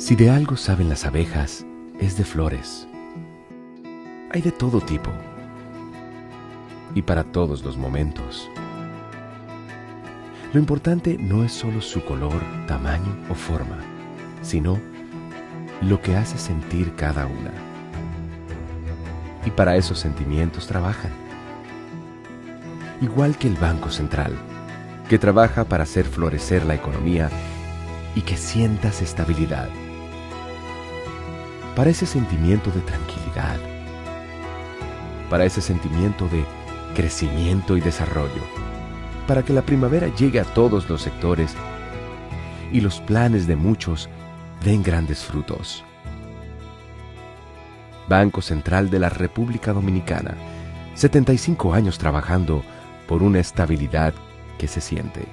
Si de algo saben las abejas, es de flores. Hay de todo tipo y para todos los momentos. Lo importante no es solo su color, tamaño o forma, sino lo que hace sentir cada una. Y para esos sentimientos trabajan. Igual que el Banco Central, que trabaja para hacer florecer la economía y que sientas estabilidad. Para ese sentimiento de tranquilidad, para ese sentimiento de crecimiento y desarrollo, para que la primavera llegue a todos los sectores y los planes de muchos den grandes frutos. Banco Central de la República Dominicana, 75 años trabajando por una estabilidad que se siente.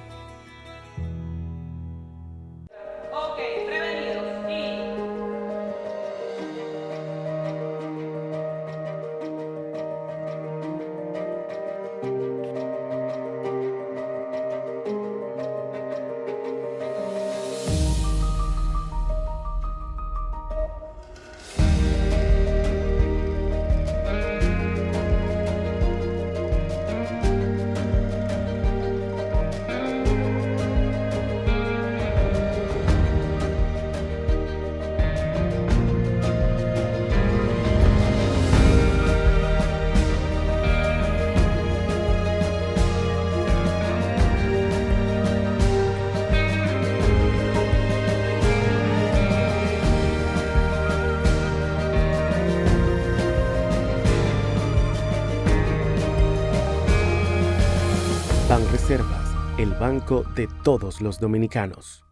Banreservas, el banco de todos los dominicanos.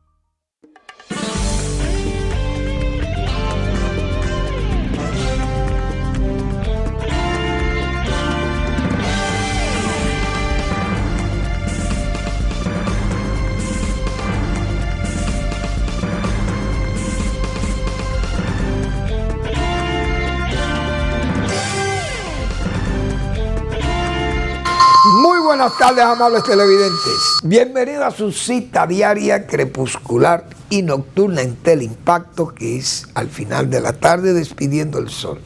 Muy buenas tardes, amables televidentes. Bienvenidos a su cita diaria, crepuscular y nocturna en Teleimpacto, que es al final de la tarde despidiendo el sol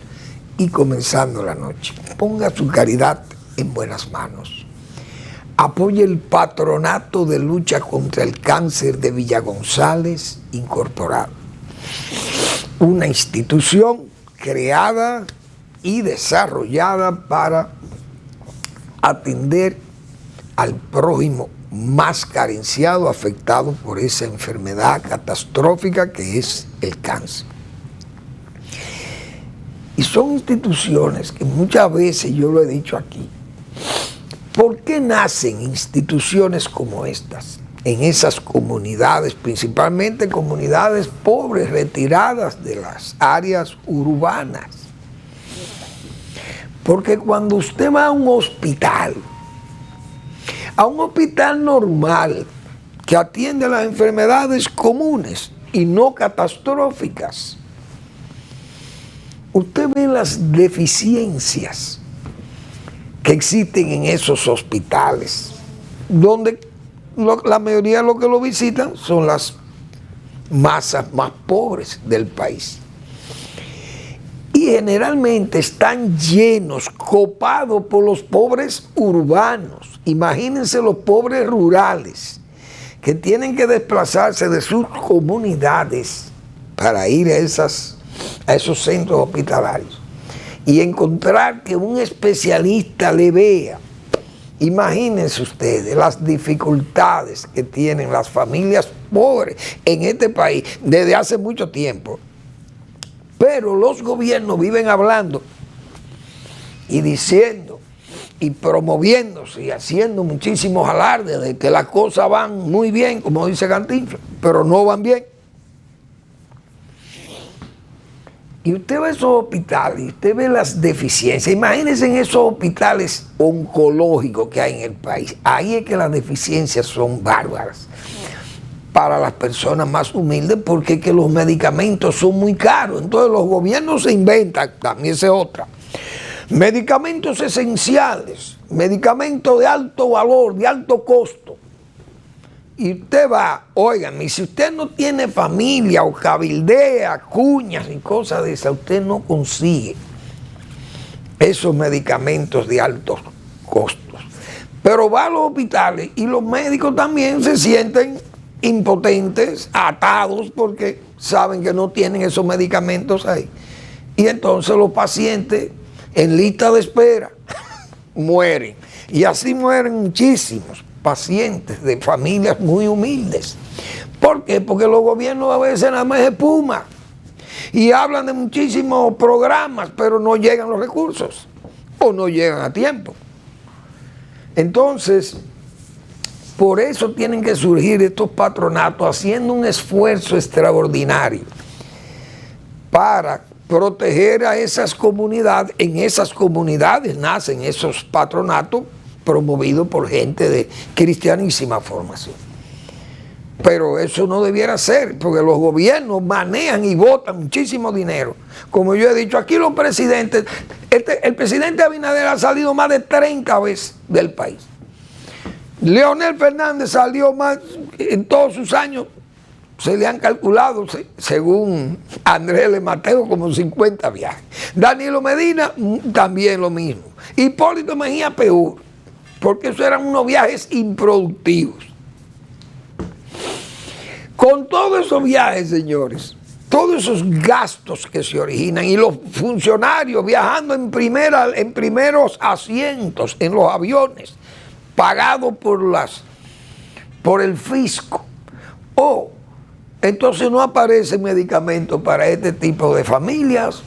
y comenzando la noche. Ponga su caridad en buenas manos. Apoye el Patronato de Lucha contra el Cáncer de Villa González Incorporado, una institución creada y desarrollada para atender al prójimo más carenciado, afectado por esa enfermedad catastrófica que es el cáncer. Y son instituciones que muchas veces, yo lo he dicho aquí, ¿por qué nacen instituciones como estas en esas comunidades, principalmente comunidades pobres, retiradas de las áreas urbanas? Porque cuando usted va a un hospital normal, que atiende las enfermedades comunes y no catastróficas, usted ve las deficiencias que existen en esos hospitales, donde la mayoría de los que lo visitan son las masas más pobres del país. Y generalmente están llenos, copados por los pobres urbanos. Imagínense los pobres rurales que tienen que desplazarse de sus comunidades para ir a esos centros hospitalarios y encontrar que un especialista le vea. Imagínense ustedes las dificultades que tienen las familias pobres en este país desde hace mucho tiempo. Pero los gobiernos viven hablando y diciendo y promoviéndose y haciendo muchísimos alardes de que las cosas van muy bien, como dice Cantinflas, pero no van bien. Y usted ve esos hospitales, y usted ve las deficiencias. Imagínense en esos hospitales oncológicos que hay en el país. Ahí es que las deficiencias son bárbaras para las personas más humildes, porque que los medicamentos son muy caros. Entonces los gobiernos se inventan, también esa es otra, medicamentos esenciales, medicamentos de alto valor, de alto costo, y usted va, óigame, y si usted no tiene familia o cabildea, cuñas y cosas de esas, usted no consigue esos medicamentos de altos costos. Pero va a los hospitales y los médicos también se sienten impotentes, atados, porque saben que no tienen esos medicamentos ahí. Y entonces los pacientes en lista de espera mueren. Y así mueren muchísimos pacientes de familias muy humildes. ¿Por qué? Porque los gobiernos a veces nada más espuman y hablan de muchísimos programas, pero no llegan los recursos o no llegan a tiempo. Entonces, por eso tienen que surgir estos patronatos haciendo un esfuerzo extraordinario para proteger a esas comunidades. En esas comunidades nacen esos patronatos promovidos por gente de cristianísima formación. Pero eso no debiera ser, porque los gobiernos manejan y votan muchísimo dinero. Como yo he dicho, aquí los presidentes, el presidente Abinader ha salido más de 30 veces del país. Leonel Fernández salió más, en todos sus años, se le han calculado, según Andrés L. Mateo, como 50 viajes. Danilo Medina, también lo mismo. Hipólito Mejía, peor, porque esos eran unos viajes improductivos. Con todos esos viajes, señores, todos esos gastos que se originan y los funcionarios viajando en primeros asientos en los aviones, pagados por el fisco, entonces no aparece medicamento para este tipo de familias,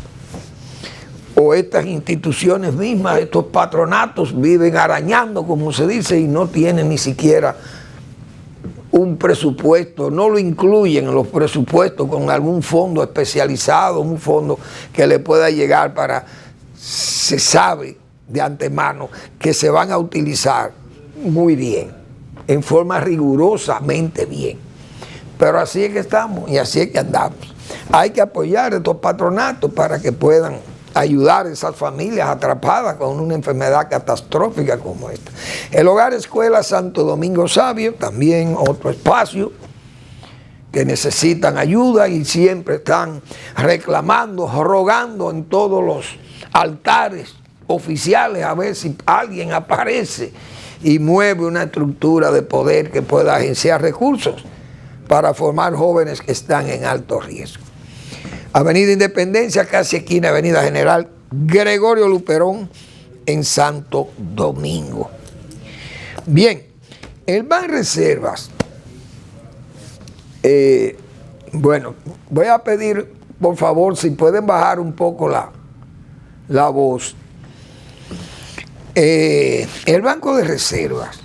o estas instituciones mismas, estos patronatos viven arañando, como se dice, y no tienen ni siquiera un presupuesto, no lo incluyen en los presupuestos con algún fondo especializado, un fondo que le pueda llegar para, se sabe de antemano que se van a utilizar muy bien, en forma rigurosamente bien. Pero así es que estamos y así es que andamos. Hay que apoyar estos patronatos para que puedan ayudar a esas familias atrapadas con una enfermedad catastrófica como esta. El Hogar Escuela Santo Domingo Sabio, también otro espacio que necesitan ayuda y siempre están reclamando, rogando en todos los altares oficiales a ver si alguien aparece y mueve una estructura de poder que pueda agenciar recursos para formar jóvenes que están en alto riesgo. Avenida Independencia, casi esquina Avenida General Gregorio Luperón, en Santo Domingo. Bien, el Banreservas, bueno, voy a pedir, por favor, si pueden bajar un poco la voz. El Banco de Reservas,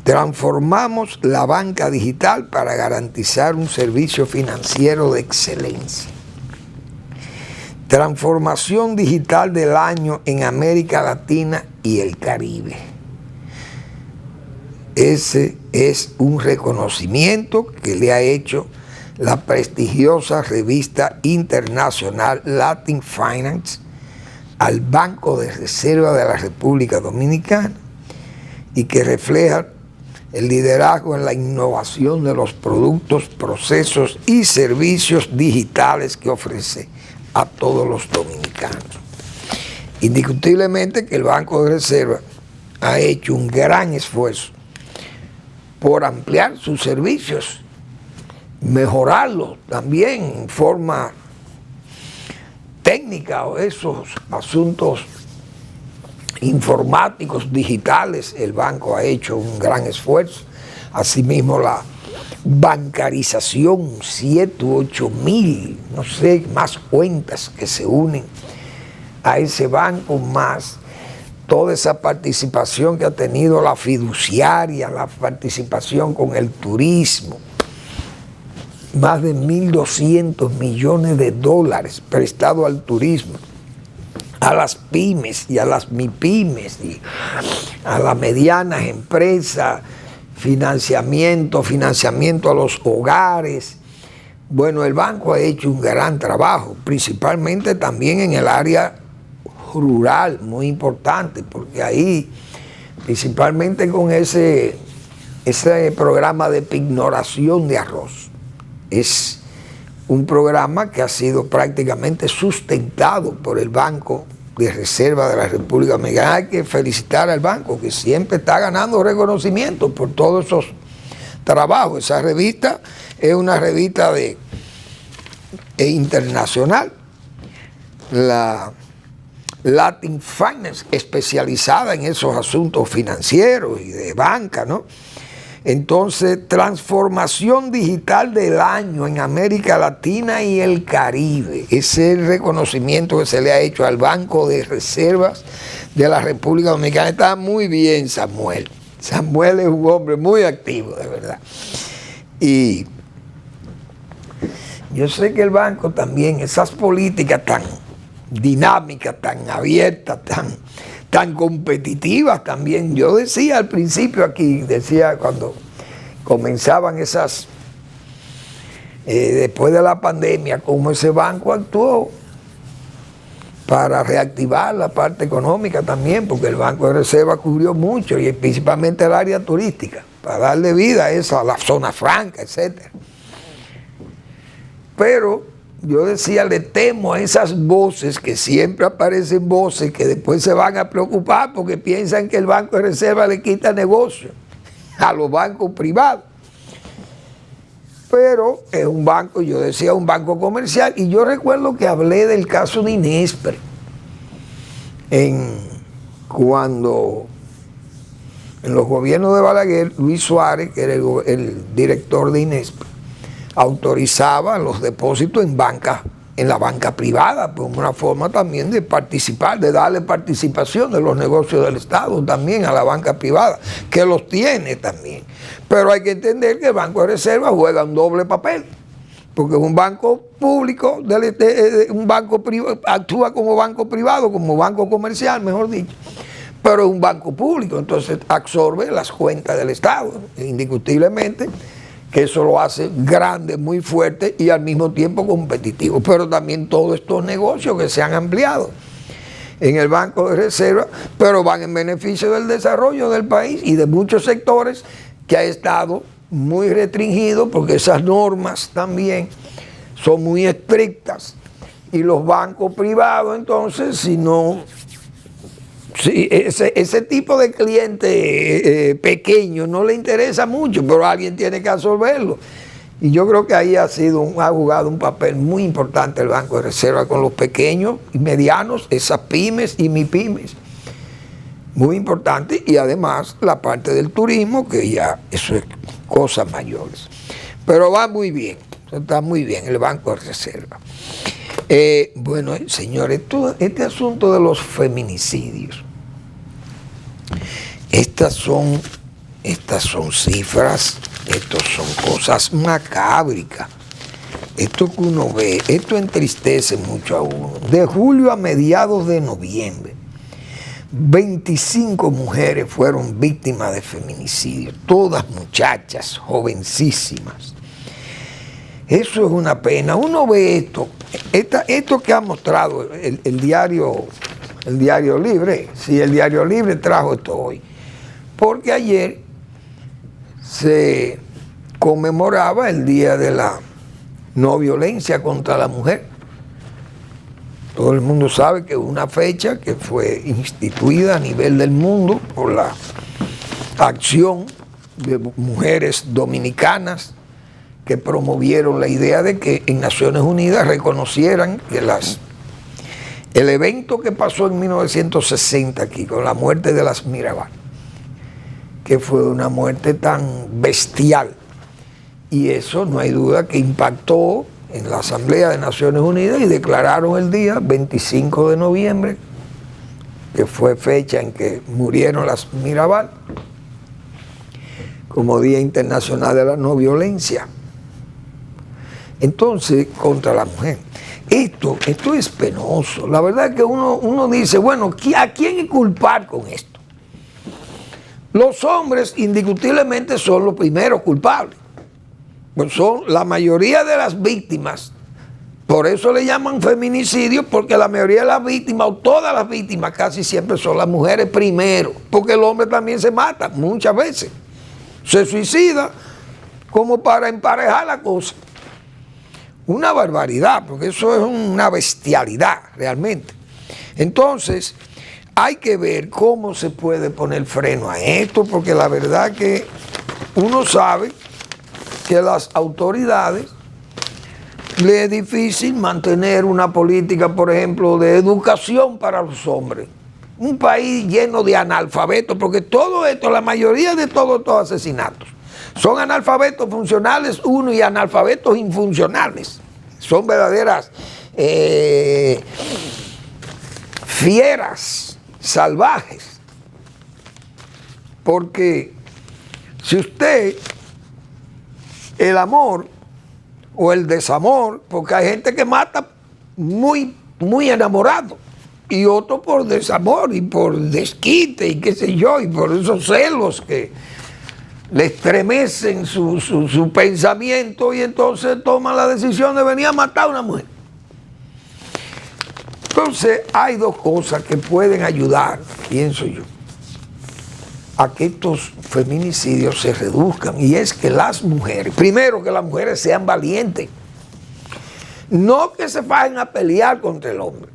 transformamos la banca digital para garantizar un servicio financiero de excelencia. Transformación digital del año en América Latina y el Caribe. Ese es un reconocimiento que le ha hecho la prestigiosa revista internacional Latin Finance al Banco de Reserva de la República Dominicana y que refleja el liderazgo en la innovación de los productos, procesos y servicios digitales que ofrece a todos los dominicanos. Indiscutiblemente que el Banco de Reserva ha hecho un gran esfuerzo por ampliar sus servicios, mejorarlos también en forma técnica o esos asuntos informáticos, digitales. El banco ha hecho un gran esfuerzo. Asimismo, la bancarización, 7 u 8 mil, no sé, más cuentas que se unen a ese banco, más toda esa participación que ha tenido la fiduciaria, la participación con el turismo. Más de 1.200 millones de dólares prestado al turismo, a las pymes y a las mipymes y a las medianas empresas, financiamiento a los hogares. Bueno, el banco ha hecho un gran trabajo, principalmente también en el área rural, muy importante, porque ahí principalmente con ese programa de pignoración de arroz. Es un programa que ha sido prácticamente sustentado por el Banco de Reserva de la República Dominicana. Hay que felicitar al banco, que siempre está ganando reconocimiento por todos esos trabajos. Esa revista es una revista internacional, la Latin Finance, especializada en esos asuntos financieros y de banca, ¿no? Entonces, transformación digital del año en América Latina y el Caribe. Ese es el reconocimiento que se le ha hecho al Banco de Reservas de la República Dominicana. Está muy bien, Samuel. Samuel es un hombre muy activo, de verdad. Y yo sé que el banco también, esas políticas tan dinámicas, tan abiertas, tan competitivas también. Yo decía al principio aquí, decía cuando comenzaban esas, después de la pandemia, cómo ese banco actuó para reactivar la parte económica también, porque el Banco de Reserva cubrió mucho, y principalmente el área turística, para darle vida a esa, a la zona franca, etc. Pero yo decía, le temo a esas voces, que siempre aparecen voces que después se van a preocupar porque piensan que el Banco de Reserva le quita negocio a los bancos privados. Pero es un banco, yo decía, un banco comercial. Y yo recuerdo que hablé del caso de Inespre, cuando en los gobiernos de Balaguer, Luis Suárez, que era el director de Inespre, autorizaba los depósitos en la banca privada, por una forma también de participar, de darle participación de los negocios del Estado también a la banca privada, que los tiene también. Pero hay que entender que el Banco de Reserva juega un doble papel, porque un banco público, un banco privado, actúa como banco privado, como banco comercial, mejor dicho, pero es un banco público, entonces absorbe las cuentas del Estado, indiscutiblemente, que eso lo hace grande, muy fuerte y al mismo tiempo competitivo. Pero también todos estos negocios que se han ampliado en el Banco de Reserva, pero van en beneficio del desarrollo del país y de muchos sectores que ha estado muy restringido, porque esas normas también son muy estrictas. Y los bancos privados, entonces, si no... Sí, ese tipo de cliente pequeño no le interesa mucho, pero alguien tiene que absorberlo. Y yo creo que ahí ha jugado un papel muy importante el Banco de Reserva con los pequeños y medianos, esas pymes y MIPYMES. Muy importante, y además la parte del turismo, que ya eso es cosas mayores. Pero va muy bien, está muy bien el Banco de Reserva. Bueno, señores, este asunto de los feminicidios, estas son cifras, estas son cosas macábricas. Esto que uno ve, esto entristece mucho a uno. De julio a mediados de noviembre, 25 mujeres fueron víctimas de feminicidio, todas muchachas, jovencísimas. Eso es una pena. Uno ve esto que ha mostrado el diario Libre. Sí, el Diario Libre trajo esto hoy. Porque ayer se conmemoraba el Día de la No Violencia contra la Mujer. Todo el mundo sabe que es una fecha que fue instituida a nivel del mundo por la acción de mujeres dominicanas que promovieron la idea de que en Naciones Unidas reconocieran que el evento que pasó en 1960 aquí, con la muerte de las Mirabal, que fue una muerte tan bestial, y eso no hay duda que impactó en la Asamblea de Naciones Unidas, y declararon el día 25 de noviembre, que fue fecha en que murieron las Mirabal, como Día Internacional de la No Violencia. Entonces, contra la mujer. Esto es penoso. La verdad es que uno dice, bueno, ¿a quién culpar con esto? Los hombres indiscutiblemente son los primeros culpables. Pues son la mayoría de las víctimas Por eso le llaman feminicidio, porque la mayoría de las víctimas, o todas las víctimas, casi siempre son las mujeres primero, porque el hombre también se mata muchas veces. Se suicida como para emparejar la cosa. Una barbaridad, porque eso es una bestialidad realmente. Entonces, hay que ver cómo se puede poner freno a esto, porque la verdad que uno sabe que las autoridades le es difícil mantener una política, por ejemplo, de educación para los hombres. Un país lleno de analfabetos, porque todo esto, la mayoría de todos estos asesinatos, son analfabetos funcionales, uno, y analfabetos infuncionales. Son verdaderas fieras, salvajes. Porque si usted, el amor o el desamor, porque hay gente que mata muy enamorado, y otro por desamor y por desquite y qué sé yo, y por esos celos que le estremecen su pensamiento, y entonces toman la decisión de venir a matar a una mujer. Entonces hay dos cosas que pueden ayudar, pienso yo, a que estos feminicidios se reduzcan, y es que las mujeres, primero que las mujeres sean valientes, no que se vayan a pelear contra el hombre,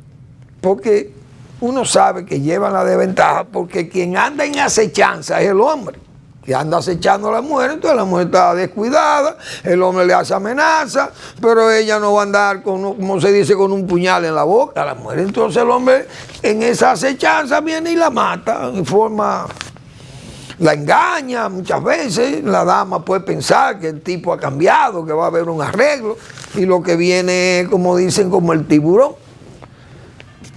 porque uno sabe que llevan la desventaja, porque quien anda en acechanza es el hombre, que anda acechando a la mujer. Entonces la mujer está descuidada, el hombre le hace amenaza, pero ella no va a andar con, como se dice, con un puñal en la boca a la mujer. Entonces el hombre en esa acechanza viene y la mata, en forma, la engaña muchas veces. La dama puede pensar que el tipo ha cambiado, que va a haber un arreglo, y lo que viene es, como dicen, como el tiburón.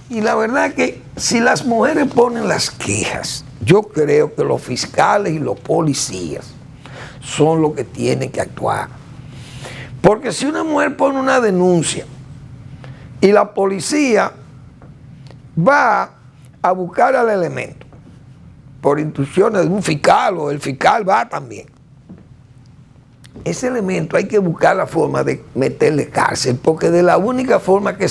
Y la verdad que si las mujeres ponen las quejas, yo creo que los fiscales y los policías son los que tienen que actuar. Porque si una mujer pone una denuncia y la policía va a buscar al elemento por instrucciones de un fiscal, o el fiscal va también, ese elemento hay que buscar la forma de meterle cárcel, porque de la única forma que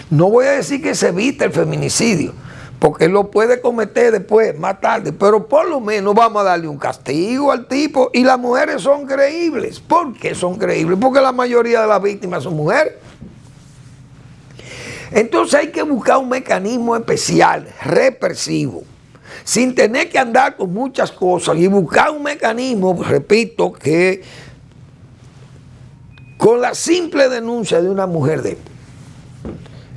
no voy a decir que se evite el feminicidio, porque él lo puede cometer después, más tarde, pero por lo menos vamos a darle un castigo al tipo. Y las mujeres son creíbles. ¿Por qué son creíbles? Porque la mayoría de las víctimas son mujeres. Entonces hay que buscar un mecanismo especial, represivo, sin tener que andar con muchas cosas, y buscar un mecanismo, repito, que con la simple denuncia de una mujer de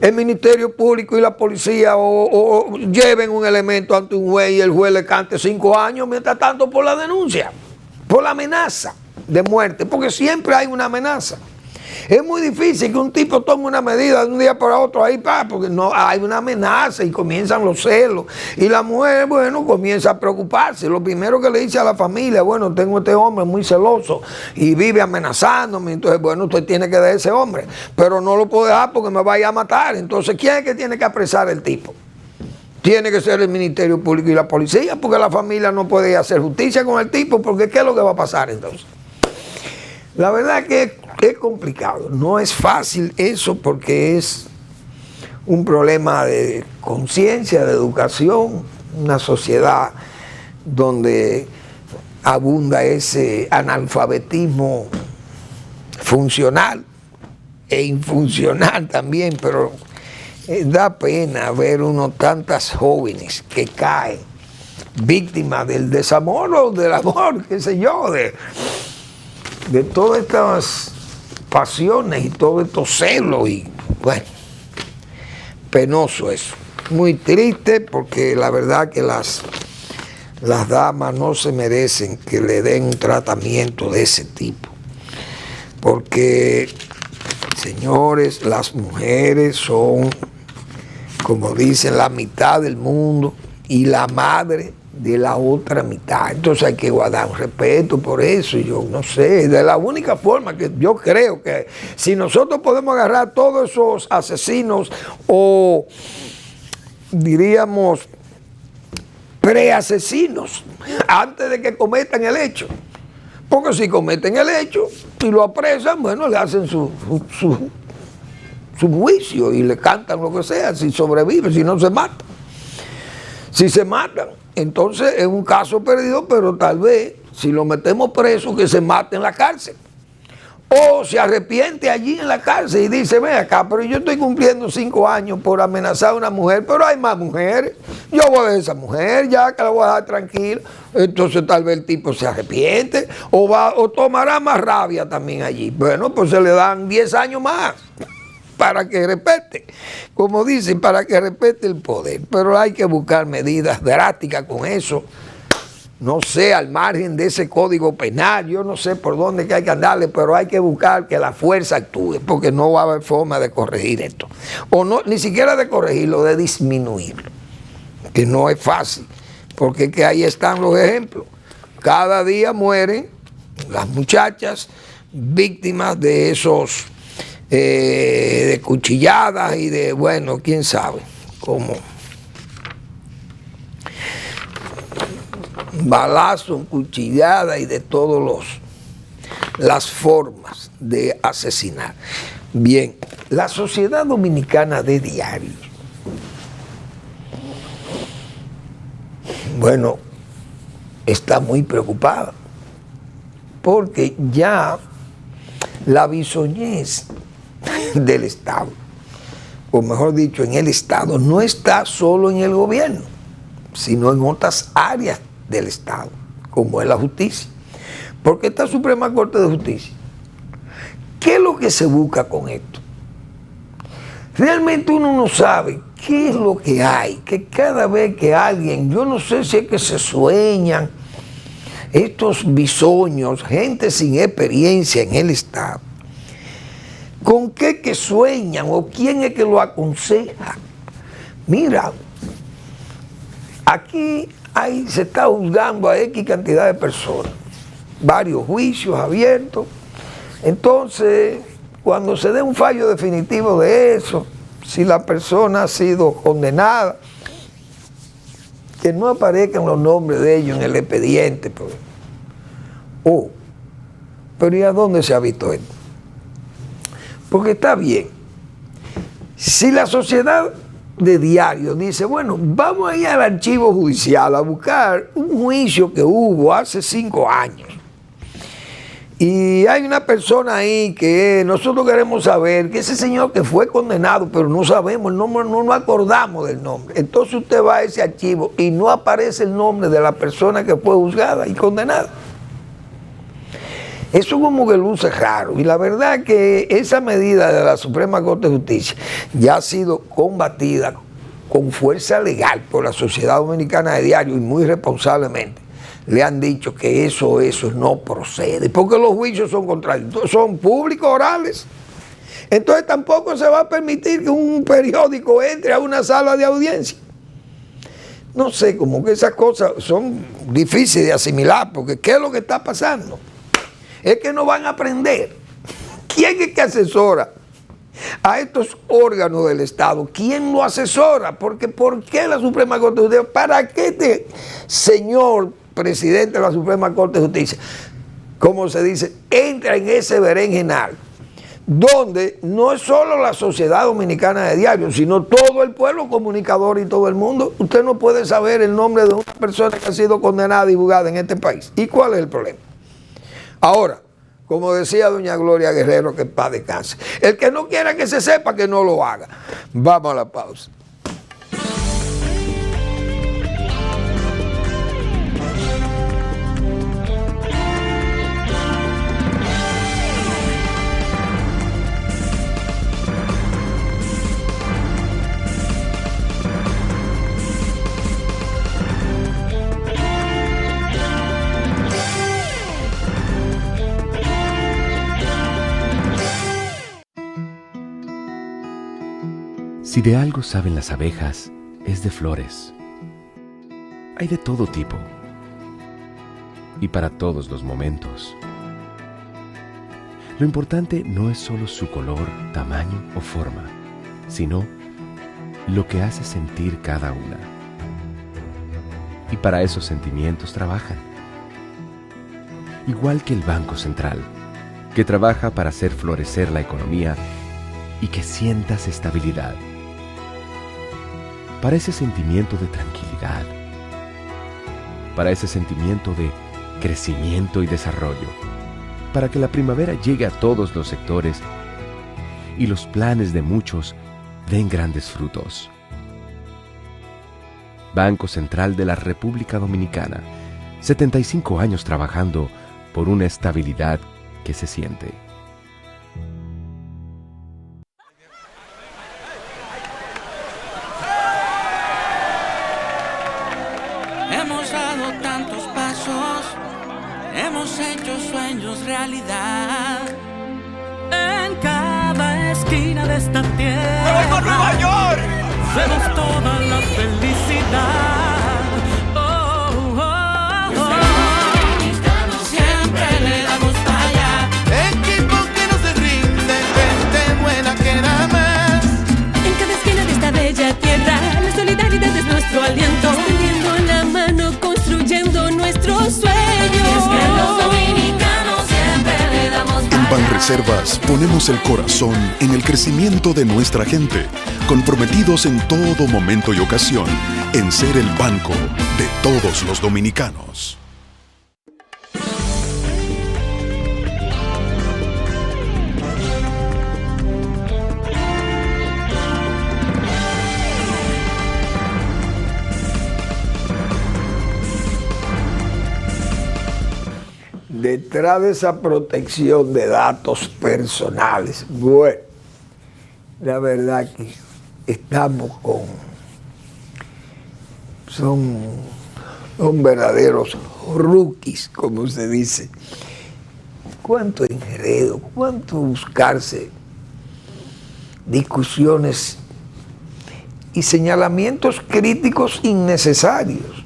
el Ministerio Público y la policía o lleven un elemento ante un juez y el juez le cante 5 años, mientras tanto, por la denuncia, por la amenaza de muerte, porque siempre hay una amenaza. Es muy difícil que un tipo tome una medida de un día para otro ahí, porque no hay una amenaza y comienzan los celos. Y la mujer, bueno, comienza a preocuparse. Lo primero que le dice a la familia, bueno, tengo este hombre muy celoso y vive amenazándome, entonces, bueno, usted tiene que dejar ese hombre, pero no lo puedo dejar porque me vaya a matar. Entonces, ¿quién es que tiene que apresar al tipo? Tiene que ser el Ministerio Público y la policía, porque la familia no puede hacer justicia con el tipo, porque ¿qué es lo que va a pasar entonces? La verdad que es complicado, no es fácil eso, porque es un problema de conciencia, de educación, una sociedad donde abunda ese analfabetismo funcional e infuncional también, pero da pena ver tantas jóvenes que caen víctimas del desamor o del amor, qué sé yo, de todas estas pasiones y todos estos celos, y bueno, penoso eso, muy triste, porque la verdad que las damas no se merecen que le den un tratamiento de ese tipo, porque, señores, las mujeres son, como dicen, la mitad del mundo y la madre de la otra mitad. Entonces hay que guardar un respeto por eso. Y yo no sé, de la única forma que yo creo que si nosotros podemos agarrar a todos esos asesinos, o diríamos preasesinos, antes de que cometan el hecho, porque si cometen el hecho y lo apresan, bueno, le hacen su su juicio y le cantan lo que sea, si sobrevive, si no se mata. Si se matan, entonces es un caso perdido, pero tal vez si lo metemos preso, que se mate en la cárcel. O se arrepiente allí en la cárcel y dice, ven acá, pero yo estoy cumpliendo 5 años por amenazar a una mujer, pero hay más mujeres. Yo voy a ver a esa mujer, ya que la voy a dejar tranquila. Entonces tal vez el tipo se arrepiente o tomará más rabia también allí. Bueno, pues se le dan 10 años más para que respete, como dicen, para que respete el poder. Pero hay que buscar medidas drásticas con eso. No sé, al margen de ese código penal, yo no sé por dónde que hay que andarle, pero hay que buscar que la fuerza actúe, porque no va a haber forma de corregir esto. O no, ni siquiera de corregirlo, de disminuirlo, que no es fácil, porque que ahí están los ejemplos. Cada día mueren las muchachas víctimas de esos, de cuchilladas y de, bueno, quién sabe cómo. Balazo, cuchillada y de todas las formas de asesinar. Bien, la Sociedad Dominicana de Diarios, bueno, está muy preocupada porque ya la bisoñez del Estado, o mejor dicho, en el Estado, no está solo en el gobierno, sino en otras áreas del Estado, como es la justicia. Porque esta Suprema Corte de Justicia, ¿qué es lo que se busca con esto? Realmente uno no sabe qué es lo que hay, que cada vez que alguien, yo no sé si es que se sueñan, estos bisoños, gente sin experiencia en el Estado, ¿con qué que sueñan o quién es que lo aconseja? Mira, aquí se está juzgando a X cantidad de personas, varios juicios abiertos. Entonces, cuando se dé un fallo definitivo de eso, si la persona ha sido condenada, que no aparezcan los nombres de ellos en el expediente. Pues. Pero ¿y a dónde se ha visto esto? Porque está bien, si la sociedad de Diarios dice, bueno, vamos a ir al archivo judicial a buscar un juicio que hubo hace 5 años. Y hay una persona ahí que nosotros queremos saber, que ese señor que fue condenado, pero no sabemos el nombre, no nos acordamos del nombre. Entonces usted va a ese archivo y no aparece el nombre de la persona que fue juzgada y condenada. Eso como que luce raro, y la verdad que esa medida de la Suprema Corte de Justicia ya ha sido combatida con fuerza legal por la Sociedad Dominicana de Diarios y muy responsablemente le han dicho que eso no procede, porque los juicios son contrarios, son públicos, orales. Entonces tampoco se va a permitir que un periódico entre a una sala de audiencia. No sé, como que esas cosas son difíciles de asimilar, porque ¿qué es lo que está pasando? Es que no van a aprender. ¿Quién es que asesora a estos órganos del Estado? ¿Quién lo asesora? Porque ¿por qué la Suprema Corte de Justicia? ¿Para qué este señor presidente de la Suprema Corte de Justicia, como se dice, entra en ese berenjenal, donde no es solo la Sociedad Dominicana de Diarios, sino todo el pueblo comunicador y todo el mundo? Usted no puede saber el nombre de una persona que ha sido condenada y juzgada en este país. ¿Y cuál es el problema? Ahora, como decía doña Gloria Guerrero, que en paz descanse, el que no quiera que se sepa, que no lo haga. Vamos a la pausa. Si de algo saben las abejas, es de flores. Hay de todo tipo y para todos los momentos. Lo importante no es solo su color, tamaño o forma, sino lo que hace sentir cada una. Y para esos sentimientos trabajan. Igual que el Banco Central, que trabaja para hacer florecer la economía y que sientas estabilidad. Para ese sentimiento de tranquilidad, para ese sentimiento de crecimiento y desarrollo, para que la primavera llegue a todos los sectores y los planes de muchos den grandes frutos. Banco Central de la República Dominicana, 75 años trabajando por una estabilidad que se siente. Hemos dado tantos pasos, hemos hecho sueños realidad. En cada esquina de esta tierra, ¡me voy por Nueva York! Vemos toda la felicidad. Oh, oh, oh. Siempre le damos para allá. Equipo que no se rinde, gente buena que da más. En cada esquina de esta bella tierra, la solidaridad es nuestro aliento. Tendiendo la mano, construyendo nuestros sueños. Y es que los dominicanos siempre le damos para allá. En Banreservas ponemos el corazón en el crecimiento de nuestra gente, comprometidos en todo momento y ocasión en ser el banco de todos los dominicanos. Detrás de esa protección de datos personales, bueno, la verdad que estamos son verdaderos rookies, como se dice. Cuánto enredo, cuánto buscarse discusiones y señalamientos críticos innecesarios.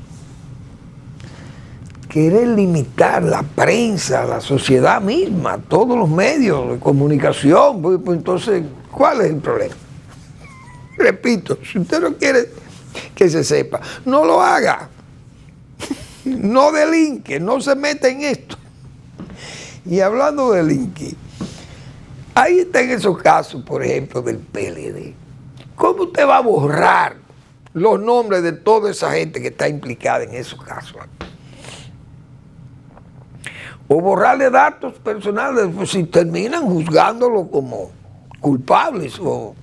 Querer limitar la prensa, la sociedad misma, todos los medios de comunicación, pues entonces, ¿cuál es el problema? Repito, si usted no quiere que se sepa, no lo haga. No delinque, no se meta en esto. Y hablando de delinquir, ahí están esos casos, por ejemplo, del PLD. ¿Cómo usted va a borrar los nombres de toda esa gente que está implicada en esos casos? O borrarle datos personales, pues si terminan juzgándolo como culpables o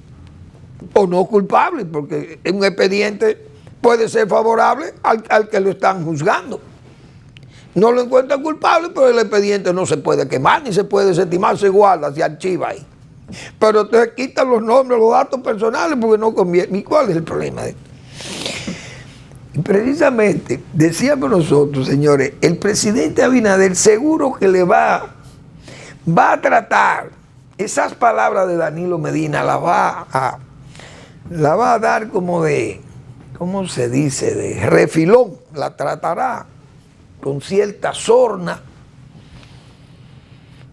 no culpables, porque un expediente puede ser favorable al que lo están juzgando. No lo encuentran culpable, pero el expediente no se puede quemar, ni se puede desestimar, se guarda, se archiva ahí. Pero te quitan los nombres, los datos personales, porque no conviene. ¿Y cuál es el problema de esto? Y precisamente, decíamos nosotros, señores, el presidente Abinader seguro que le va a tratar esas palabras de Danilo Medina, la va a dar como de, ¿cómo se dice?, de refilón, la tratará con cierta sorna,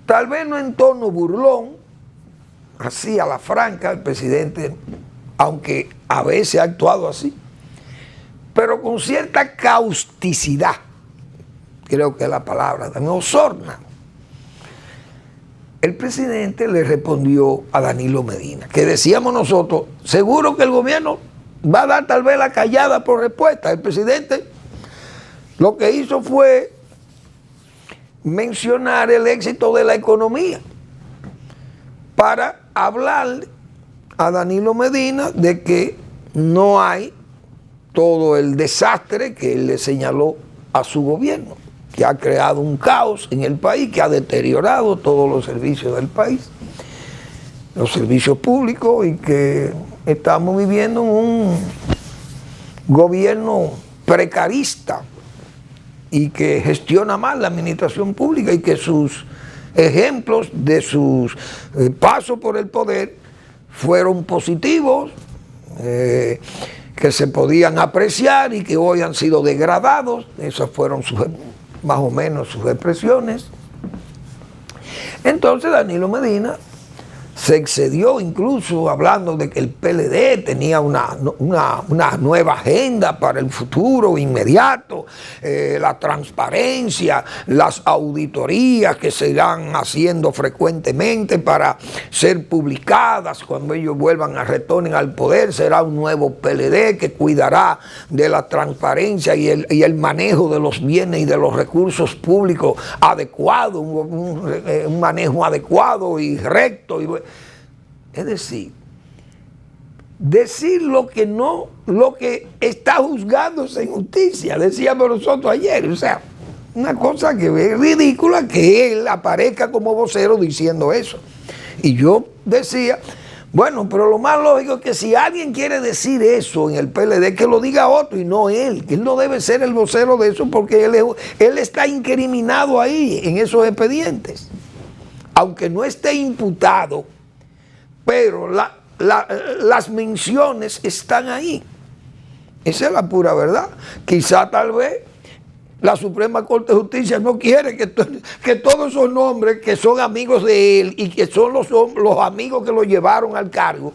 tal vez no en tono burlón, así a la franca, el presidente, aunque a veces ha actuado así, pero con cierta causticidad, creo que es la palabra, no sorna. El presidente le respondió a Danilo Medina, que decíamos nosotros, seguro que el gobierno va a dar tal vez la callada por respuesta. El presidente lo que hizo fue mencionar el éxito de la economía para hablar a Danilo Medina de que no hay todo el desastre que él le señaló a su gobierno, que ha creado un caos en el país, que ha deteriorado todos los servicios del país, los servicios públicos, y que estamos viviendo en un gobierno precarista y que gestiona mal la administración pública, y que sus ejemplos de sus pasos por el poder fueron positivos, que se podían apreciar y que hoy han sido degradados. Esas fueron más o menos sus expresiones. Entonces Danilo Medina se excedió incluso hablando de que el PLD tenía una nueva agenda para el futuro inmediato, la transparencia, las auditorías que se irán haciendo frecuentemente para ser publicadas cuando ellos retornen al poder. Será un nuevo PLD que cuidará de la transparencia y el manejo de los bienes y de los recursos públicos adecuado, un manejo adecuado y recto. Es decir lo que está juzgándose en justicia, decíamos nosotros ayer. O sea, una cosa que es ridícula que él aparezca como vocero diciendo eso. Y yo decía, bueno, pero lo más lógico es que si alguien quiere decir eso en el PLD, que lo diga otro y no él. Él no debe ser el vocero de eso porque él está incriminado ahí en esos expedientes. Aunque no esté imputado, pero las menciones están ahí. Esa es la pura verdad. Quizá tal vez la Suprema Corte de Justicia no quiere que todos esos nombres que son amigos de él y que son los amigos que lo llevaron al cargo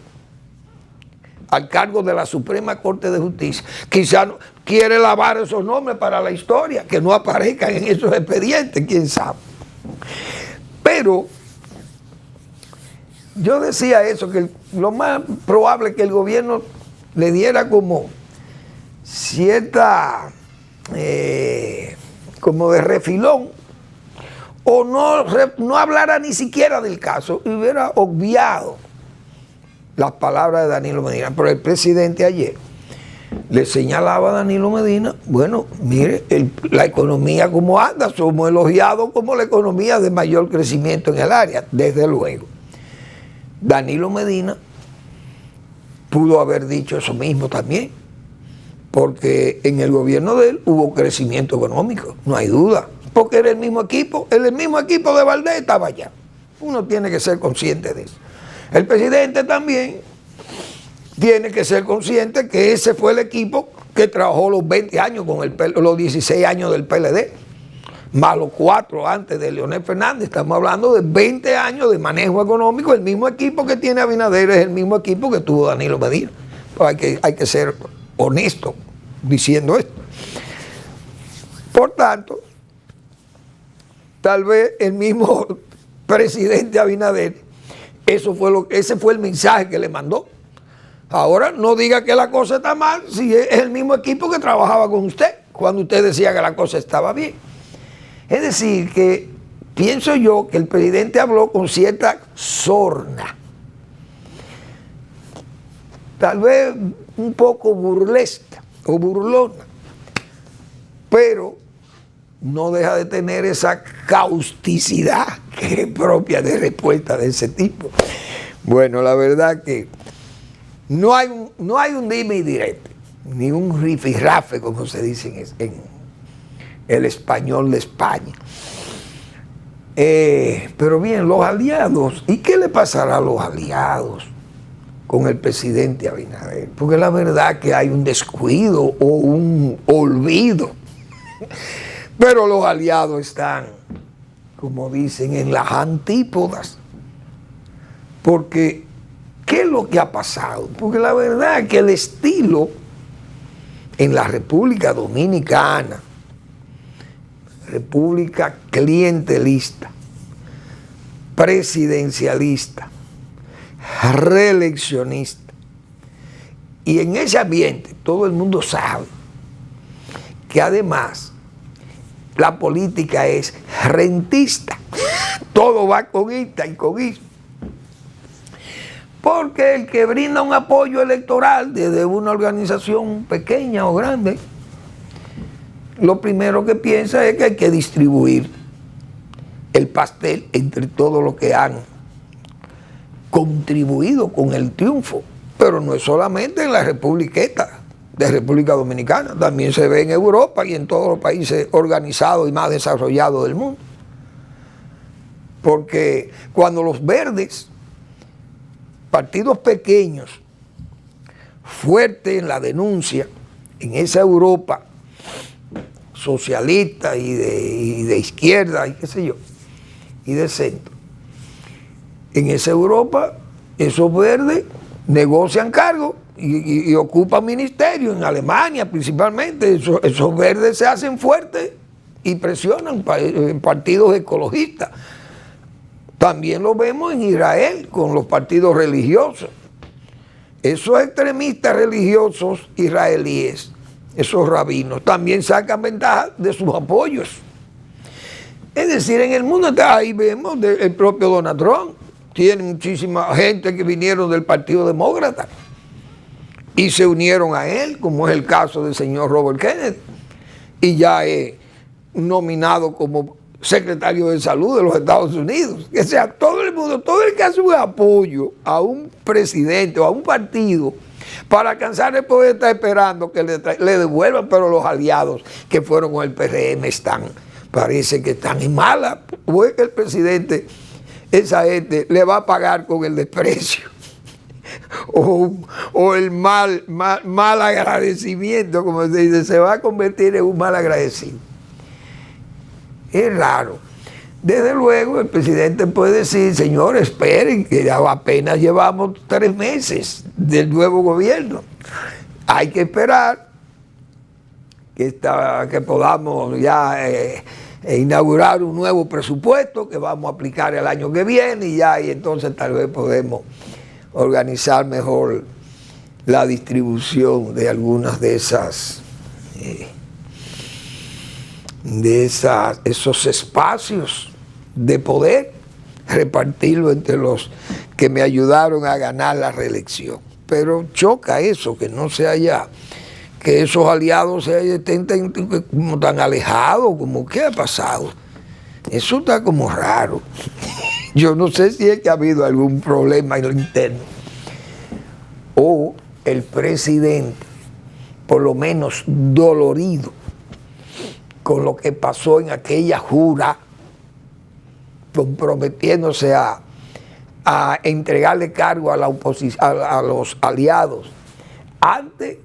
de la Suprema Corte de Justicia, quizá no, quiere lavar esos nombres para la historia, que no aparezcan en esos expedientes, quién sabe. Pero yo decía eso, que lo más probable es que el gobierno le diera como cierta, como de refilón, o no hablara ni siquiera del caso y hubiera obviado las palabras de Danilo Medina. Pero el presidente ayer le señalaba a Danilo Medina, bueno, mire, la economía como anda, somos elogiados como la economía de mayor crecimiento en el área, desde luego. Danilo Medina pudo haber dicho eso mismo también, porque en el gobierno de él hubo crecimiento económico, no hay duda, porque era el mismo equipo de Valdés estaba allá. Uno tiene que ser consciente de eso. El presidente también tiene que ser consciente que ese fue el equipo que trabajó los 20 años con los 16 años del PLD, más los 4 antes de Leonel Fernández. Estamos hablando de 20 años de manejo económico. El mismo equipo que tiene Abinader es el mismo equipo que tuvo Danilo Medina. Pues hay que ser honesto diciendo esto. Por tanto, tal vez el mismo presidente Abinader, ese fue el mensaje que le mandó. Ahora no diga que la cosa está mal si es el mismo equipo que trabajaba con usted cuando usted decía que la cosa estaba bien. Es decir, que pienso yo que el presidente habló con cierta sorna, tal vez un poco burlesca o burlona, pero no deja de tener esa causticidad que es propia de respuesta de ese tipo. Bueno, la verdad que no hay un dime y direte, ni un rifirrafe, como se dice en el español de España. Pero bien, los aliados, ¿y qué le pasará a los aliados con el presidente Abinader? Porque la verdad que hay un descuido o un olvido. Pero los aliados están, como dicen, en las antípodas. Porque, ¿qué es lo que ha pasado? Porque la verdad es que el estilo en la República Dominicana, república clientelista, presidencialista, reeleccionista, y en ese ambiente todo el mundo sabe que además la política es rentista, todo va con ista y con ismo, porque el que brinda un apoyo electoral desde una organización pequeña o grande, lo primero que piensa es que hay que distribuir el pastel entre todos los que han contribuido con el triunfo. Pero no es solamente en la República Dominicana, también se ve en Europa y en todos los países organizados y más desarrollados del mundo. Porque cuando los verdes, partidos pequeños, fuertes en la denuncia, en esa Europa socialista y de izquierda y qué sé yo, y de centro, en esa Europa esos verdes negocian cargos y ocupan ministerios en Alemania principalmente. Esos verdes se hacen fuertes y presionan partidos ecologistas. También lo vemos en Israel con los partidos religiosos. Esos extremistas religiosos israelíes, esos rabinos, también sacan ventaja de sus apoyos. Es decir, en el mundo ahí vemos el propio Donald Trump. Tiene muchísima gente que vinieron del Partido Demócrata y se unieron a él, como es el caso del señor Robert Kennedy, y ya es nominado como secretario de Salud de los Estados Unidos. O sea, todo el mundo, todo el que hace un apoyo a un presidente o a un partido para alcanzar el poder está esperando que le devuelvan, pero los aliados que fueron con el PRM parece que están en mala, o es que el presidente, esa gente, le va a pagar con el desprecio o el mal agradecimiento, como se dice, se va a convertir en un mal agradecido. Es raro. Desde luego el presidente puede decir, señores, esperen, que ya apenas llevamos 3 meses del nuevo gobierno. Hay que esperar que podamos ya inaugurar un nuevo presupuesto que vamos a aplicar el año que viene y entonces tal vez podemos organizar mejor la distribución de algunas de esos espacios de poder, repartirlo entre los que me ayudaron a ganar la reelección. Pero choca eso, que no se haya, que esos aliados estén como tan alejados, como ¿qué ha pasado? Eso está como raro. Yo no sé si es que ha habido algún problema en lo interno o el presidente, por lo menos dolorido con lo que pasó en aquella jura, comprometiéndose a entregarle cargo a la oposición, a los aliados, antes,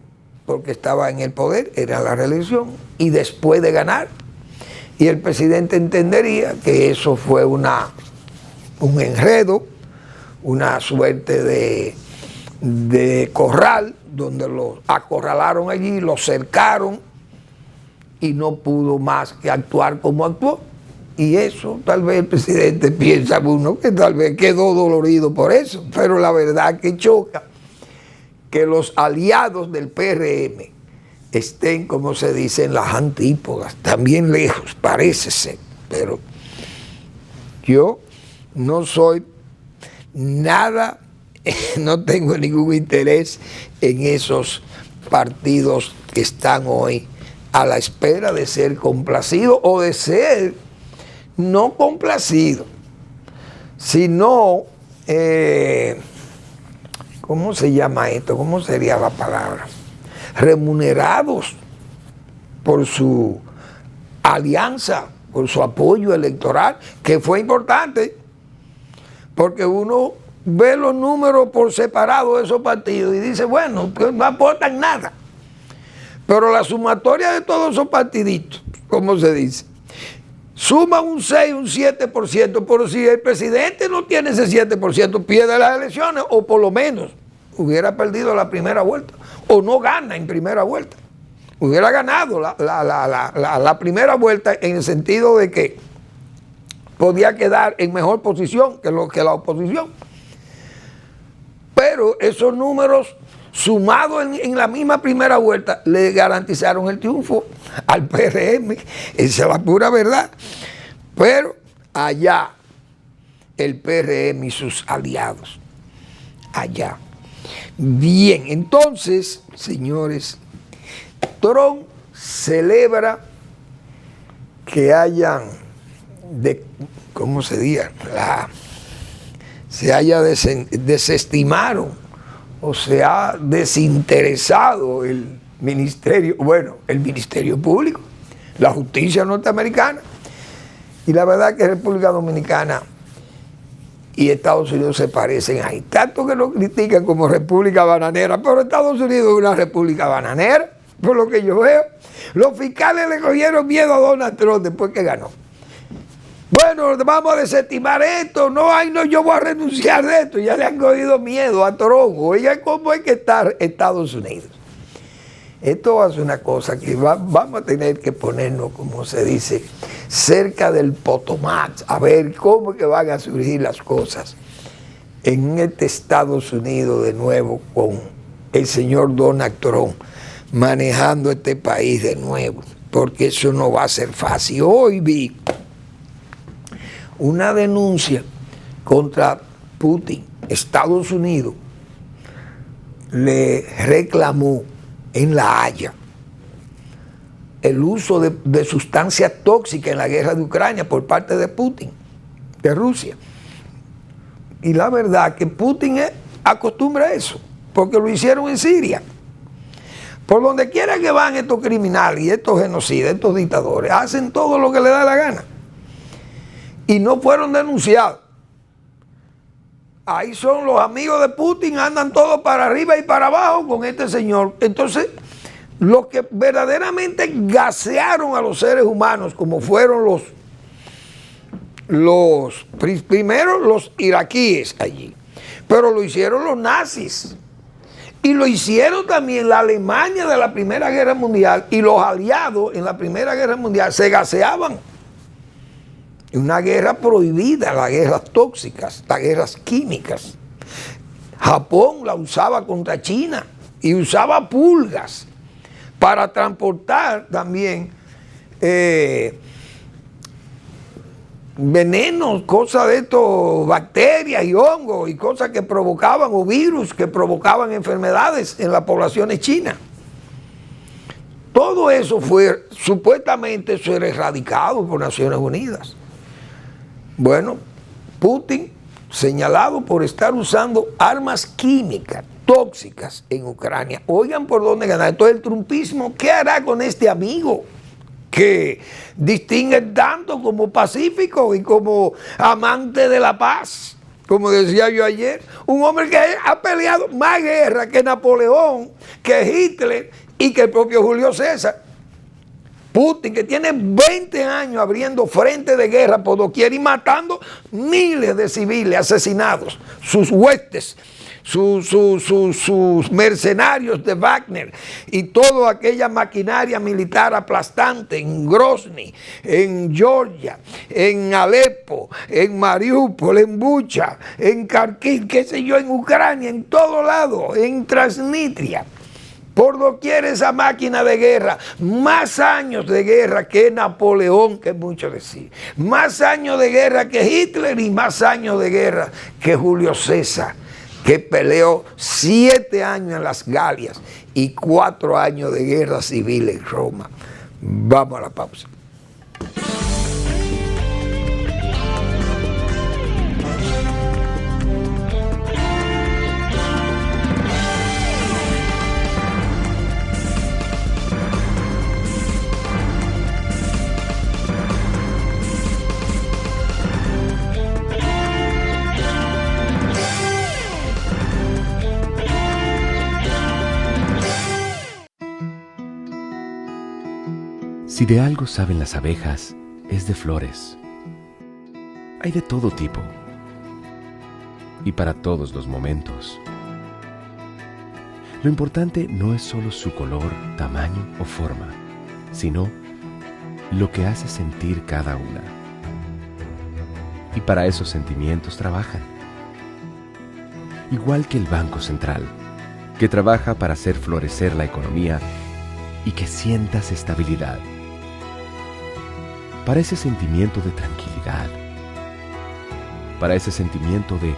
porque estaba en el poder, era la reelección, y después de ganar. Y el presidente entendería que eso fue un enredo, una suerte de corral, donde los acorralaron allí, los cercaron, y no pudo más que actuar como actuó. Y eso tal vez el presidente piensa uno que tal vez quedó dolorido por eso, pero la verdad que choca que los aliados del PRM estén, como se dice, en las antípodas, también lejos, parece ser, pero yo no soy nada, no tengo ningún interés en esos partidos que están hoy a la espera de ser complacidos o de ser no complacidos, sino, ¿cómo se llama esto? ¿Cómo sería la palabra? Remunerados por su alianza, por su apoyo electoral, que fue importante, porque uno ve los números por separado de esos partidos y dice, bueno, pues no aportan nada. Pero la sumatoria de todos esos partiditos, como se dice, suma un 6, un 7%, pero si el presidente no tiene ese 7%, pierde las elecciones, o por lo menos hubiera perdido la primera vuelta, o no gana en primera vuelta. Hubiera ganado la primera vuelta en el sentido de que podía quedar en mejor posición que la oposición. Pero esos números sumados en la misma primera vuelta le garantizaron el triunfo al PRM. Esa es la pura verdad. Pero allá el PRM y sus aliados, allá. Bien, entonces, señores, Trump celebra que hayan, ¿cómo se diga? Se haya desestimado o se ha desinteresado el ministerio público, la justicia norteamericana. Y la verdad que República Dominicana y Estados Unidos se parecen ahí. Tanto que lo critican como república bananera, pero Estados Unidos es una república bananera, por lo que yo veo. Los fiscales le cogieron miedo a Donald Trump después que ganó. bueno, vamos a desestimar esto, no, ay, no, yo voy a renunciar de esto, ya le han cogido miedo a Toronjo. Oiga, ¿cómo hay que estar Estados Unidos? Esto va a ser una cosa que vamos a tener que ponernos, como se dice, cerca del Potomac, a ver cómo es que van a surgir las cosas en este Estados Unidos de nuevo, con el señor Donald Trump manejando este país de nuevo, porque eso no va a ser fácil. Hoy vi una denuncia contra Putin. Estados Unidos le reclamó en La Haya el uso de sustancias tóxicas en la guerra de Ucrania por parte de Putin, de Rusia. Y la verdad que Putin acostumbra a eso, porque lo hicieron en Siria. Por donde quiera que van estos criminales y estos genocidas, estos dictadores, hacen todo lo que les da la gana. Y no fueron denunciados. Ahí son los amigos de Putin, andan todos para arriba y para abajo con este señor. Entonces, los que verdaderamente gasearon a los seres humanos, como fueron primero los iraquíes allí, pero lo hicieron los nazis. Y lo hicieron también la Alemania de la Primera Guerra Mundial, y los aliados en la Primera Guerra Mundial se gaseaban. Una guerra prohibida, las guerras tóxicas, las guerras químicas. Japón la usaba contra China y usaba pulgas para transportar también venenos, cosas de estos, bacterias y hongos y cosas que provocaban, o virus que provocaban enfermedades en las poblaciones chinas. Todo eso fue, supuestamente, eso era erradicado por Naciones Unidas. Bueno, Putin, señalado por estar usando armas químicas tóxicas en Ucrania. Oigan por dónde ganar. Entonces el trumpismo, ¿qué hará con este amigo que distingue tanto como pacífico y como amante de la paz? Como decía yo ayer, un hombre que ha peleado más guerra que Napoleón, que Hitler y que el propio Julio César. Putin, que tiene 20 años abriendo frente de guerra por doquier y matando miles de civiles asesinados, sus huestes, sus mercenarios de Wagner y toda aquella maquinaria militar aplastante en Grozny, en Georgia, en Alepo, en Mariupol, en Bucha, en Kharkiv, qué sé yo, en Ucrania, en todo lado, en Transnistria. Por doquier esa máquina de guerra, más años de guerra que Napoleón, que es mucho decir, más años de guerra que Hitler y más años de guerra que Julio César, que peleó 7 años en las Galias y 4 años de guerra civil en Roma. Vamos a la pausa. Si de algo saben las abejas, es de flores. Hay de todo tipo y para todos los momentos. Lo importante no es solo su color, tamaño o forma, sino lo que hace sentir cada una. Y para esos sentimientos trabajan. Igual que el Banco Central, que trabaja para hacer florecer la economía y que sientas estabilidad. Para ese sentimiento de tranquilidad, para ese sentimiento de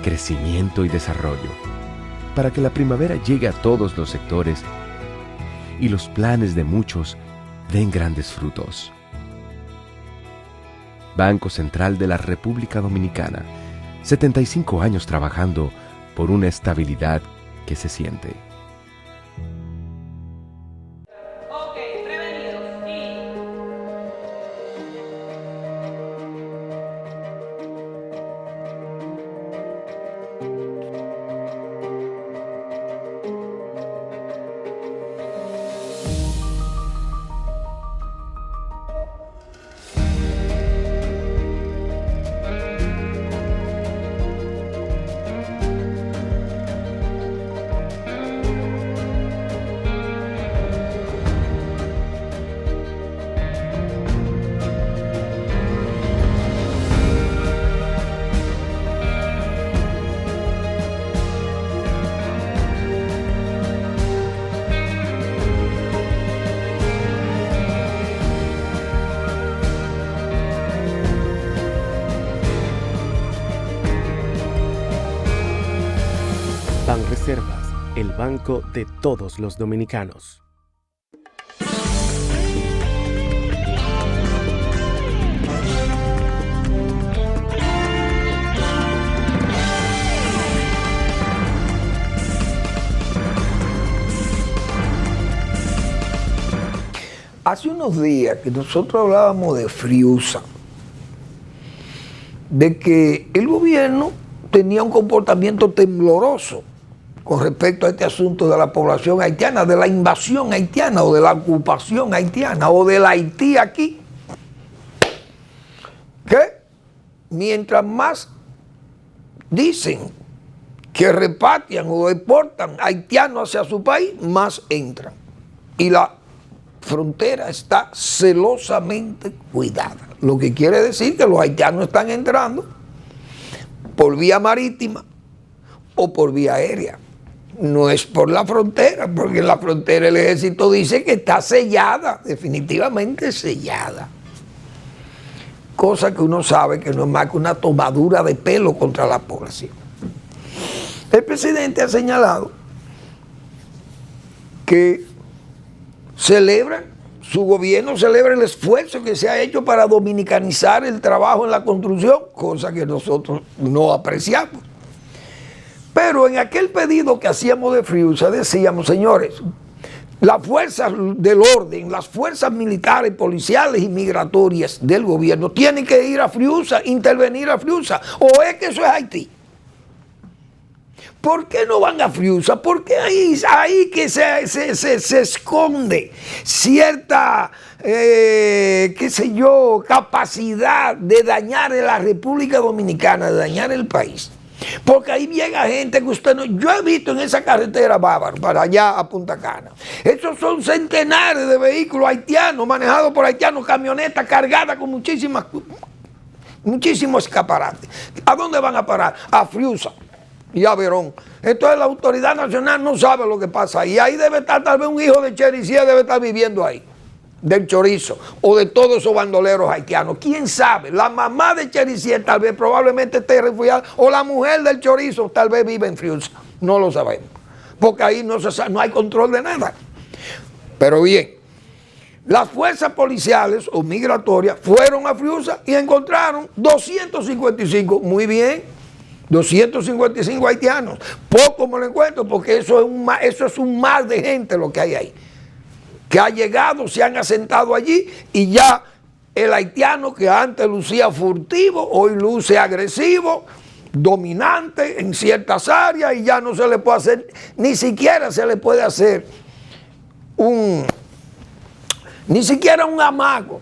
crecimiento y desarrollo, para que la primavera llegue a todos los sectores y los planes de muchos den grandes frutos. Banco Central de la República Dominicana, 75 años trabajando por una estabilidad que se siente. banco de todos los dominicanos. Hace unos días que nosotros hablábamos de Friusa, de que el gobierno tenía un comportamiento tembloroso con respecto a este asunto de la población haitiana, de la invasión haitiana o de la ocupación haitiana o del Haití aquí. Que mientras más dicen que repatrian o deportan haitianos hacia su país, más entran. Y la frontera está celosamente cuidada, lo que quiere decir que los haitianos están entrando por vía marítima o por vía aérea. No es por la frontera, porque en la frontera el ejército dice que está sellada, definitivamente sellada. Cosa que uno sabe que no es más que una tomadura de pelo contra la población. El presidente ha señalado que su gobierno celebra el esfuerzo que se ha hecho para dominicanizar el trabajo en la construcción, cosa que nosotros no apreciamos. Pero en aquel pedido que hacíamos de Friusa decíamos, señores, las fuerzas del orden, las fuerzas militares, policiales y migratorias del gobierno tienen que ir a Friusa, intervenir a Friusa, o es que eso es Haití. ¿Por qué no van a Friusa? Porque ahí que se esconde cierta, capacidad de dañar a la República Dominicana, de dañar el país. Porque ahí llega gente que usted no... Yo he visto en esa carretera bávara, para allá a Punta Cana. Esos son centenares de vehículos haitianos, manejados por haitianos, camionetas cargadas con muchísimos escaparates. ¿A dónde van a parar? A Friusa y a Verón. Entonces la autoridad nacional no sabe lo que pasa ahí. Ahí debe estar tal vez un hijo de Cherizier, debe estar viviendo ahí, del Chorizo, o de todos esos bandoleros haitianos. ¿Quién sabe? La mamá de Cherizier tal vez probablemente esté refugiada, o la mujer del Chorizo tal vez vive en Friusa. No lo sabemos, porque ahí no hay control de nada. Pero bien, las fuerzas policiales o migratorias fueron a Friusa y encontraron 255, muy bien, 255 haitianos. Poco me lo encuentro, porque eso es un mar de gente lo que hay ahí, que ha llegado, se han asentado allí, y ya el haitiano que antes lucía furtivo, hoy luce agresivo, dominante en ciertas áreas, y ya no se le puede hacer, ni siquiera se le puede hacer ni siquiera un amago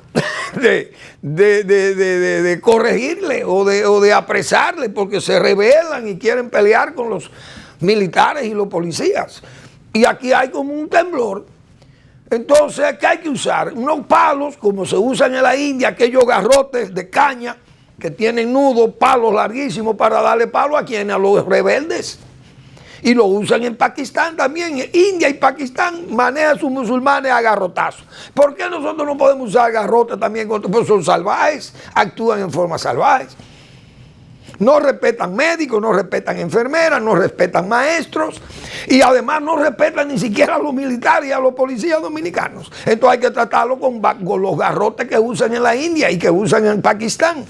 de corregirle o de apresarle, porque se rebelan y quieren pelear con los militares y los policías. Y aquí hay como un temblor. Entonces, ¿qué hay que usar? Unos palos, como se usan en la India, aquellos garrotes de caña que tienen nudos, palos larguísimos para darle palo a quienes, a los rebeldes. Y lo usan en Pakistán también. India y Pakistán manejan a sus musulmanes a garrotazos. ¿Por qué nosotros no podemos usar garrotes también? Pues son salvajes, actúan en forma salvaje. No respetan médicos, no respetan enfermeras, no respetan maestros, y además no respetan ni siquiera a los militares y a los policías dominicanos. Entonces hay que tratarlo con los garrotes que usan en la India y que usan en Pakistán.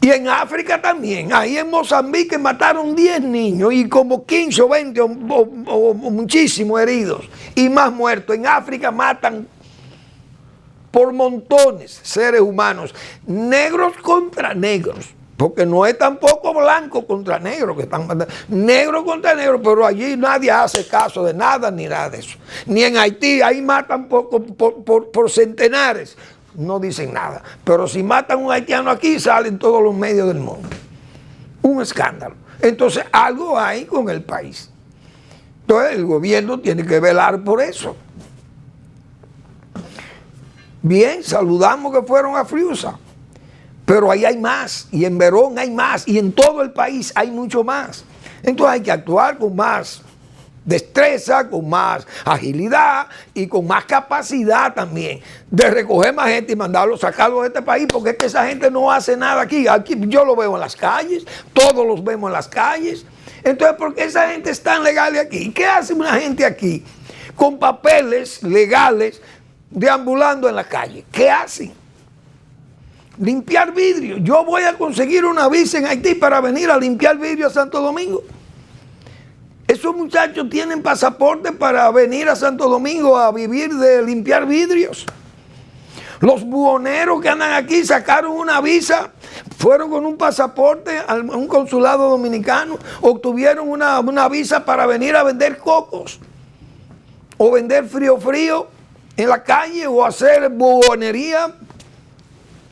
Y en África también. Ahí en Mozambique mataron 10 niños y como 15 o 20 o muchísimos heridos y más muertos. En África matan por montones seres humanos, negros contra negros, porque no es tampoco blanco contra negro que están matando, negro contra negro, pero allí nadie hace caso de nada ni nada de eso. Ni en Haití, ahí matan por centenares, no dicen nada, pero si matan a un haitiano aquí salen todos los medios del mundo. Un escándalo. Entonces algo hay con el país. Entonces el gobierno tiene que velar por eso. Bien, saludamos que fueron a Friusa, pero ahí hay más, y en Verón hay más, y en todo el país hay mucho más. Entonces hay que actuar con más destreza, con más agilidad y con más capacidad también de recoger más gente y mandarlos, sacarlos de este país, porque es que esa gente no hace nada aquí. Aquí yo lo veo en las calles, todos los vemos en las calles, Entonces, ¿por qué esa gente es tan legal aquí? ¿Qué hace una gente aquí con papeles legales deambulando en la calle? ¿Qué hacen? Limpiar vidrio. Yo voy a conseguir una visa en Haití para venir a limpiar vidrio a Santo Domingo. Esos muchachos tienen pasaporte para venir a Santo Domingo a vivir de limpiar vidrios. Los buhoneros que andan aquí sacaron una visa, fueron con un pasaporte a un consulado dominicano, obtuvieron una visa para venir a vender cocos o vender frío en la calle o hacer buhonería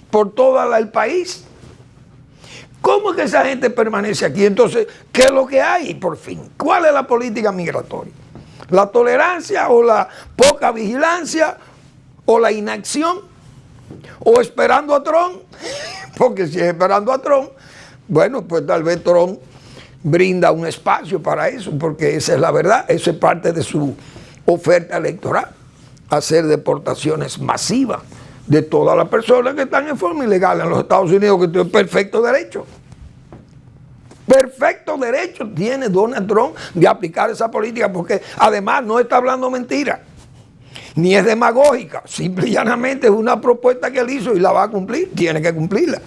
por todo el país. ¿Cómo es que esa gente permanece aquí? Entonces, ¿qué es lo que hay por fin? ¿Cuál es la política migratoria? ¿La tolerancia o la poca vigilancia o la inacción? ¿O esperando a Trump? Porque si es esperando a Trump, bueno, pues tal vez Trump brinda un espacio para eso, porque esa es la verdad, eso es parte de su oferta electoral, hacer deportaciones masivas de todas las personas que están en forma ilegal en los Estados Unidos, que tienen perfecto derecho. Perfecto derecho tiene Donald Trump de aplicar esa política, porque además no está hablando mentira, ni es demagógica, simple y llanamente es una propuesta que él hizo y la va a cumplir, tiene que cumplirla.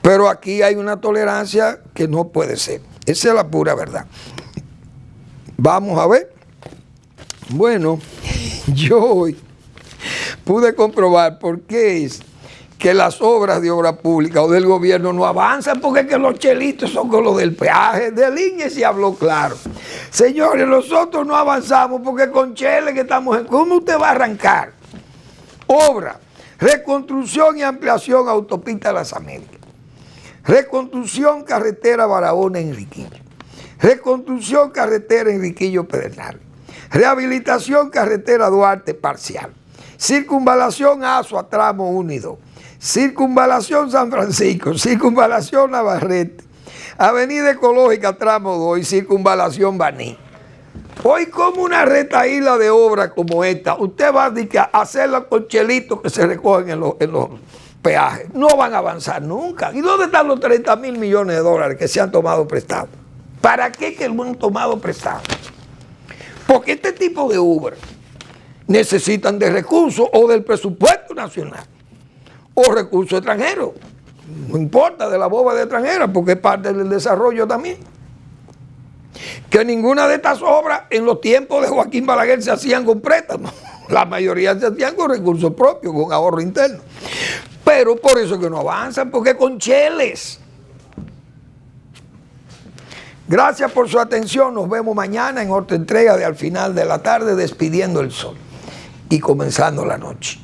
Pero aquí hay una tolerancia que no puede ser, esa es la pura verdad. Vamos a ver. Bueno, yo hoy pude comprobar por qué es que las obras de obra pública o del gobierno no avanzan, porque es que los chelitos son con lo del peaje, de línea se habló claro. Señores, nosotros no avanzamos porque con cheles que estamos en... ¿Cómo usted va a arrancar? Obra, reconstrucción y ampliación autopista de las Américas, reconstrucción carretera Barahona-Enriquillo, reconstrucción carretera Enriquillo-Pedernales, rehabilitación carretera Duarte parcial, circunvalación Azua tramo 1 y 2, circunvalación San Francisco, circunvalación Navarrete, avenida Ecológica tramo 2 y circunvalación Baní. Hoy, como una retaíla de obras como esta, usted va a hacerla con chelitos que se recogen en los peajes. No van a avanzar nunca. ¿Y dónde están los 30,000 millones de dólares que se han tomado prestados? ¿Para qué que lo han tomado prestado? Porque este tipo de obras necesitan de recursos o del presupuesto nacional o recursos extranjeros. No importa de la bóveda extranjera, porque es parte del desarrollo también. Que ninguna de estas obras en los tiempos de Joaquín Balaguer se hacían con préstamos. La mayoría se hacían con recursos propios, con ahorro interno. Pero por eso que no avanzan, porque con cheles. Gracias por su atención. Nos vemos mañana en otra entrega de Al Final de la Tarde, despidiendo el sol y comenzando la noche.